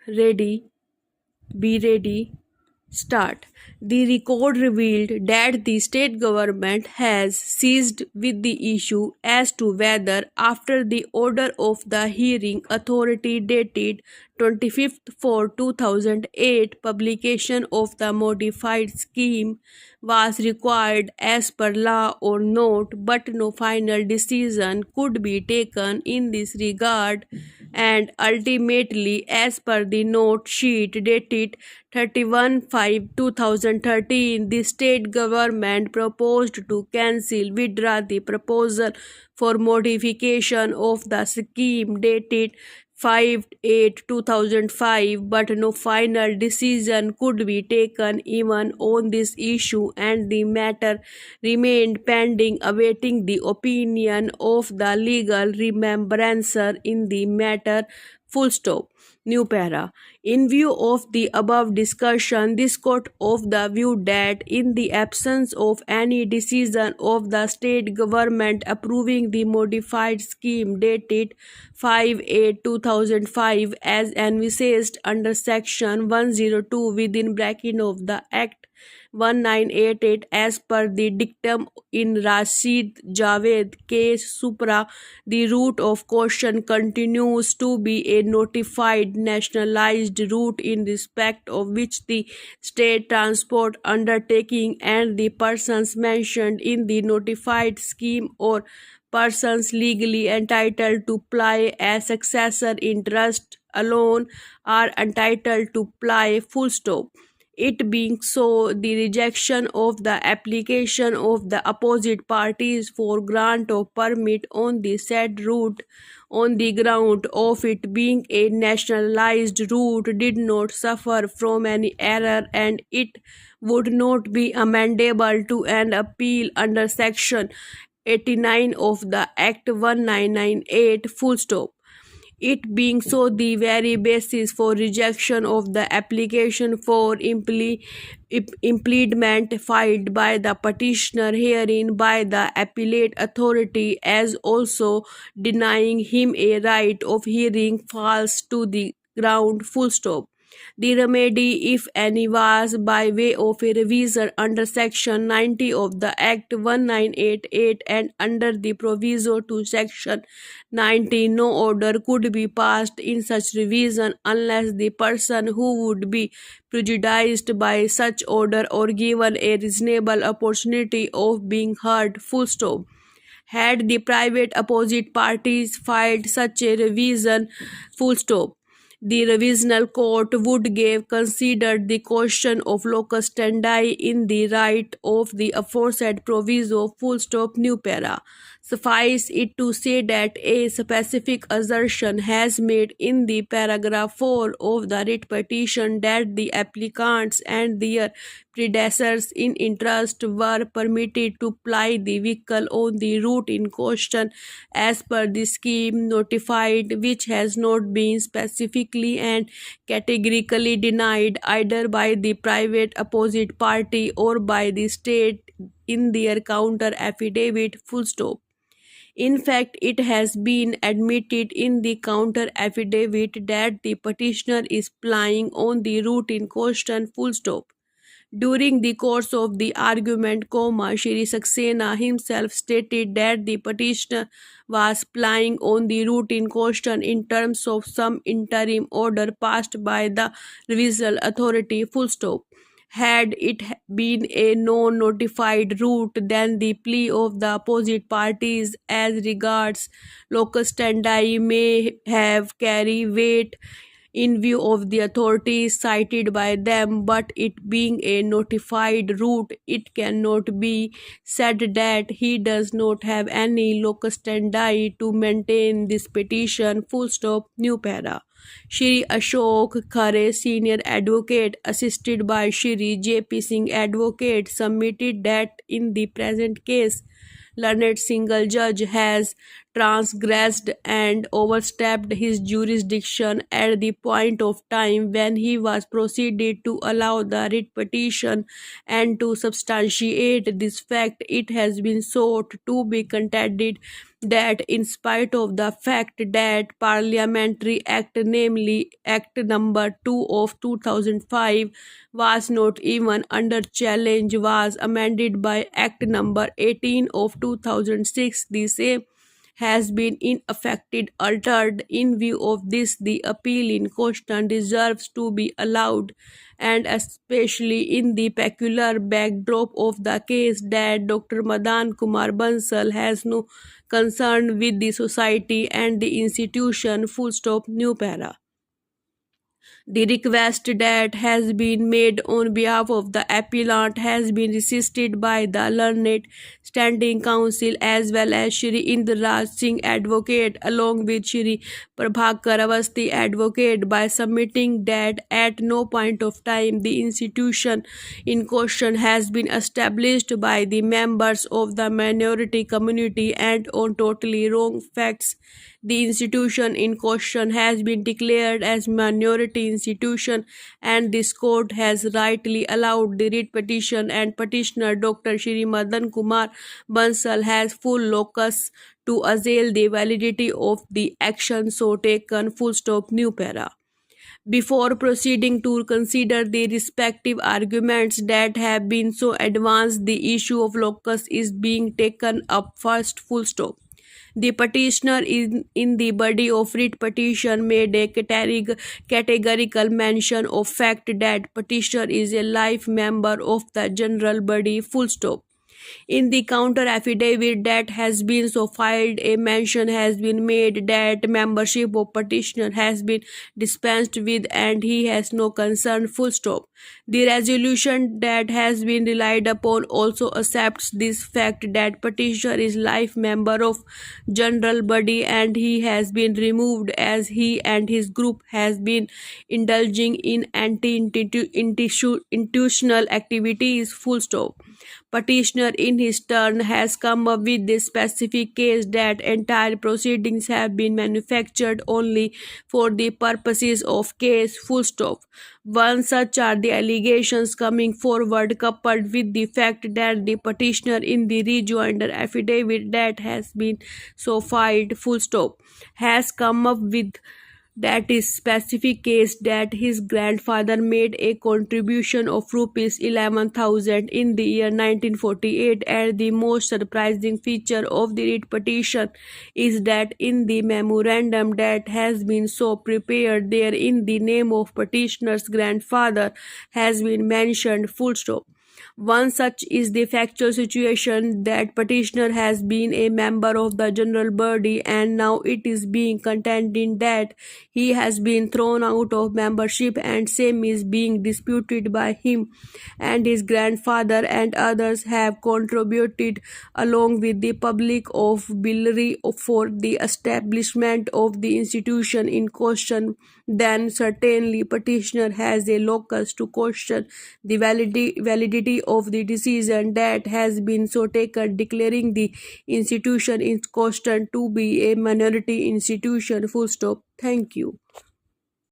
Ready, be ready, start. The record revealed that the state government has seized with the issue as to whether, after the order of the hearing authority dated 25th for 2008, publication of the modified scheme was required as per law or not, but no final decision could be taken in this regard, and ultimately, as per the note sheet dated 31/5/2013, the state government proposed to withdraw the proposal for modification of the scheme dated 5/8/2005, but no final decision could be taken even on this issue, and the matter remained pending, awaiting the opinion of the legal remembrancer in the matter. Full stop. New para. In view of the above discussion, this court of the view that in the absence of any decision of the state government approving the modified scheme dated 5/8/2005 as envisaged under section 102 within bracket of the Act 1988, as per the dictum in Rashid Javed case supra, the route of caution continues to be a notified nationalized route in respect of which the state transport undertaking and the persons mentioned in the notified scheme or persons legally entitled to ply as successor interest alone are entitled to ply. Full stop. It being so, the rejection of the application of the opposite parties for grant of permit on the said route on the ground of it being a nationalized route did not suffer from any error, and it would not be amendable to an appeal under section 89 of the Act 1998. Full stop. It being so, the very basis for rejection of the application for impediment filed by the petitioner herein by the appellate authority, as also denying him a right of hearing, falls to the ground. Full stop. The remedy, if any, was by way of a revision under section 90 of the Act 1988, and under the proviso to section 90, no order could be passed in such revision unless the person who would be prejudiced by such order or given a reasonable opportunity of being heard. Full stop. Had the private opposite parties filed such a revision, full stop, the revisional court would give considered the question of locus standi in the right of the aforesaid proviso. Full stop. New para. Suffice it to say that a specific assertion has made in the paragraph 4 of the writ petition that the applicants and their predecessors in interest were permitted to ply the vehicle on the route in question as per the scheme notified, which has not been specifically and categorically denied either by the private opposite party or by the state in their counter affidavit. Full stop. In fact, it has been admitted in the counter affidavit that the petitioner is plying on the route in question. Full stop. During the course of the argument, Shri Saxena himself stated that the petitioner was plying on the route in question in terms of some interim order passed by the revisal authority. Full stop. Had it been a non-notified route, then the plea of the opposite parties as regards locus standi may have carried weight in view of the authorities cited by them, but it being a notified route, it cannot be said that he does not have any locus standi to maintain this petition. Full stop. New para. Shri Ashok Khare, senior advocate, assisted by Shri J.P. Singh, advocate, submitted that in the present case, learned single judge has transgressed and overstepped his jurisdiction at the point of time when he was proceeded to allow the writ petition, and to substantiate this fact it has been sought to be contended that in spite of the fact that Parliamentary Act, namely Act number 2 of 2005, was not even under challenge, was amended by Act number 18 of 2006. The same has been ineffected altered. In view of this, the appeal in question deserves to be allowed, and especially in the peculiar backdrop of the case that Dr. Madan Kumar Bansal has no concern with the society and the institution. Full stop. New para. The request that has been made on behalf of the appellant has been resisted by the learned standing counsel as well as Shri Indraj Singh advocate along with Shri Prabhakar Avasthi advocate, by submitting that at no point of time the institution in question has been established by the members of the minority community, and on totally wrong facts the institution in question has been declared as minority institution, and this court has rightly allowed the writ petition, and petitioner Dr. Shri Madan Kumar Bansal has full locus to assail the validity of the action so taken. Full stop. New para. Before proceeding to consider the respective arguments that have been so advanced, the issue of locus is being taken up first. Full stop. The petitioner in the body of writ petition made a categorical mention of fact that petitioner is a life member of the general body. Full stop. In the counter affidavit that has been so filed, a mention has been made that membership of petitioner has been dispensed with and he has no concern. Full stop. The resolution that has been relied upon also accepts this fact that petitioner is life member of general body and he has been removed as he and his group has been indulging in anti-institutional activities. Full stop. Petitioner in his turn has come up with this specific case that entire proceedings have been manufactured only for the purposes of case. Full stop. One such are the allegations coming forward, coupled with the fact that the petitioner in the rejoinder affidavit that has been so filed. Full stop. Has come up with that is specific case that his grandfather made a contribution of rupees 11,000 in the year 1948, and the most surprising feature of the writ petition is that in the memorandum that has been so prepared there in the name of petitioner's grandfather has been mentioned. Full stop. One such is the factual situation that petitioner has been a member of the general body and now it is being contended that he has been thrown out of membership, and same is being disputed by him and his grandfather and others have contributed along with the public of Billary for the establishment of the institution in question. Then certainly petitioner has a locus to question the validity of the decision that has been so taken declaring the institution in question to be a minority institution. Full stop. Thank you.